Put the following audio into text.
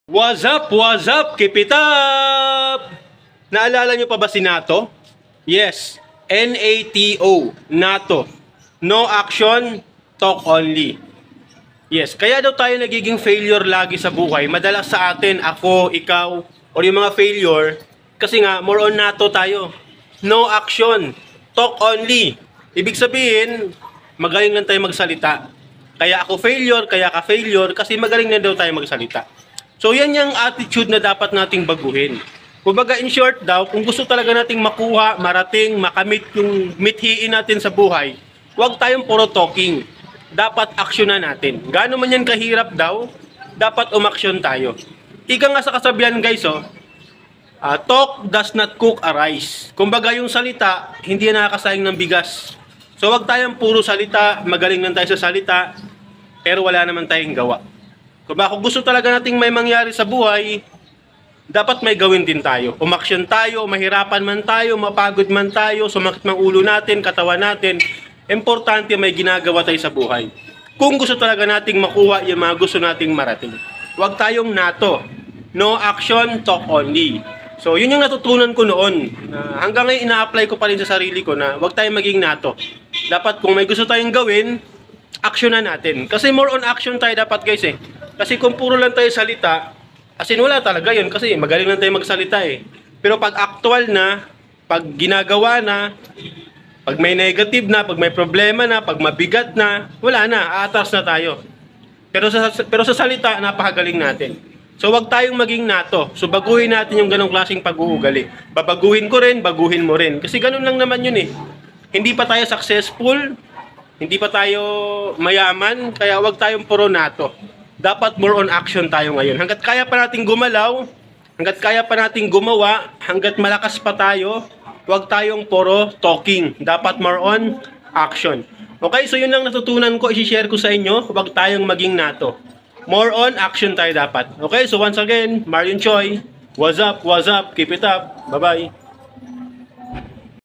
What's up? What's up? Keep it up! Naalala nyo pa ba si NATO? Yes, NATO, NATO. No action, talk only. Yes, kaya daw tayo nagiging failure lagi sa buhay. Madalas sa atin, ako, ikaw, or yung mga failure, kasi nga, more on NATO tayo. No action, talk only. Ibig sabihin, magaling lang tayo magsalita. Kaya ako failure, kaya ka failure, kasi magaling na daw tayo magsalita. So yan yung attitude na dapat nating baguhin. Kumbaga in short daw, kung gusto talaga nating makuha, marating, makamit yung mithiin natin sa buhay, huwag tayong puro talking. Dapat aksyonan natin. Gaano man yan kahirap daw, dapat umaksyon tayo. Ika nga sa kasabihan guys, talk does not cook a rice. Kumbaga yung salita, hindi yan nakakasayang ng bigas. So huwag tayong puro salita, magaling lang tayo sa salita, pero wala naman tayong gawa. Kung gusto talaga nating may mangyari sa buhay, dapat may gawin din tayo. Umaksyon tayo, mahirapan man tayo, mapagod man tayo, sumakit mang ulo natin, katawan natin. Importante may ginagawa tayo sa buhay. Kung gusto talaga nating makuha yung mga gusto nating marating. Huwag tayong NATO. No action, talk only. So yun yung natutunan ko noon. Hanggang ngayon ina-apply ko pa rin sa sarili ko na huwag tayong maging NATO. Dapat kung may gusto tayong gawin, aksyonan natin. Kasi more on action tayo dapat guys eh. Kasi kung puro lang tayo salita, as in wala talaga yun kasi magaling lang tayo magsalita eh. Pero pag actual na, pag ginagawa na, pag may negative na, pag may problema na, pag mabigat na, wala na, aatras na tayo. Pero sa salita, napakagaling natin. So wag tayong maging NATO. So baguhin natin yung ganong klaseng pag-uugali. Babaguhin ko rin, baguhin mo rin. Kasi ganun lang naman yun eh. Hindi pa tayo successful, hindi pa tayo mayaman, kaya wag tayong puro NATO. Dapat more on action tayo ngayon. Hanggat kaya pa nating gumalaw, hanggat kaya pa nating gumawa, hanggat malakas pa tayo, huwag tayong puro talking. Dapat more on action. Okay, so yun lang natutunan ko, i-share ko sa inyo. Huwag tayong maging NATO. More on action tayo dapat. Okay, so once again, Marion Choi, what's up, keep it up, bye-bye.